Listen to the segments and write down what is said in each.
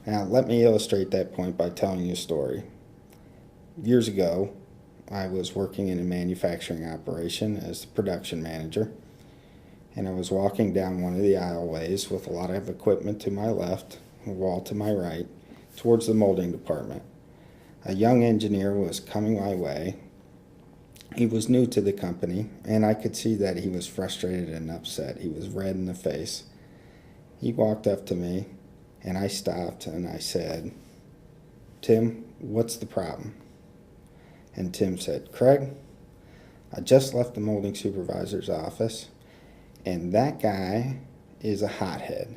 Now, let me illustrate that point by telling you a story. Years ago, I was working in a manufacturing operation as the production manager, and I was walking down one of the aisleways with a lot of equipment to my left, a wall to my right, towards the molding department. A young engineer was coming my way. He was new to the company, and I could see that he was frustrated and upset. He was red in the face. He walked up to me, and I stopped and I said, "Tim, what's the problem?" And Tim said, "Craig, I just left the molding supervisor's office, and that guy is a hothead.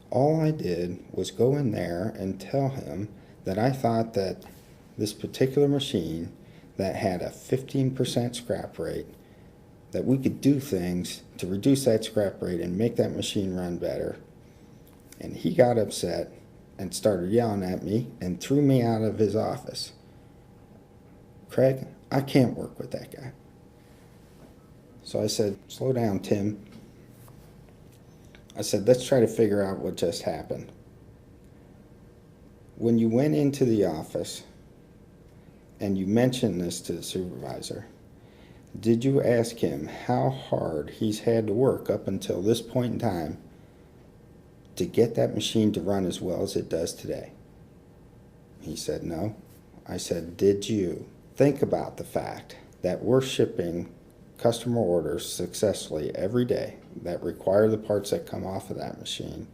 All I did was go in there and tell him that I thought that this particular machine that had a 15% scrap rate, that we could do things to reduce that scrap rate and make that machine run better." And he got upset and started yelling at me and threw me out of his office. "Craig, I can't work with that guy." So I said, "Slow down, Tim." I said, "Let's try to figure out what just happened. When you went into the office and you mentioned this to the supervisor, did you ask him how hard he's had to work up until this point in time to get that machine to run as well as it does today?" He said, "No." I said, "Did you think about the fact that we're shipping customer orders successfully every day that require the parts that come off of that machine,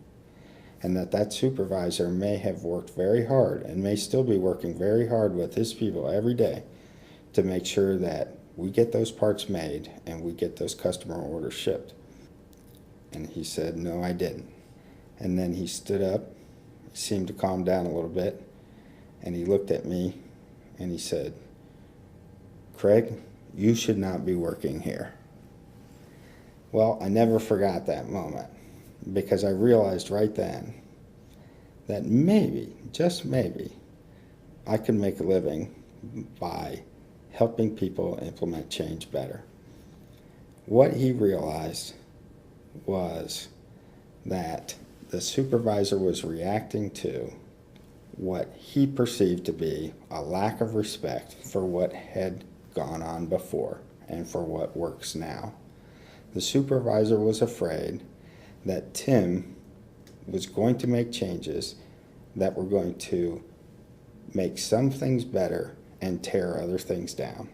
and that supervisor may have worked very hard and may still be working very hard with his people every day to make sure that we get those parts made and we get those customer orders shipped?" And he said, "No, I didn't." And then he stood up, seemed to calm down a little bit, and he looked at me and he said, "Craig, you should not be working here." Well, I never forgot that moment, because I realized right then that maybe, just maybe, I could make a living by helping people implement change better. What he realized was that the supervisor was reacting to what he perceived to be a lack of respect for what had gone on before and for what works now. The supervisor was afraid that Tim was going to make changes that were going to make some things better and tear other things down.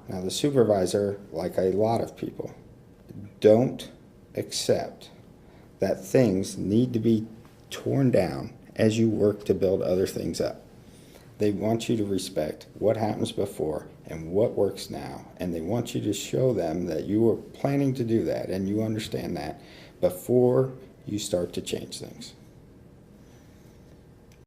Now, the supervisor, like a lot of people, don't accept that things need to be torn down as you work to build other things up. They want you to respect what happens before and what works now, and they want you to show them that you are planning to do that and you understand that before you start to change things.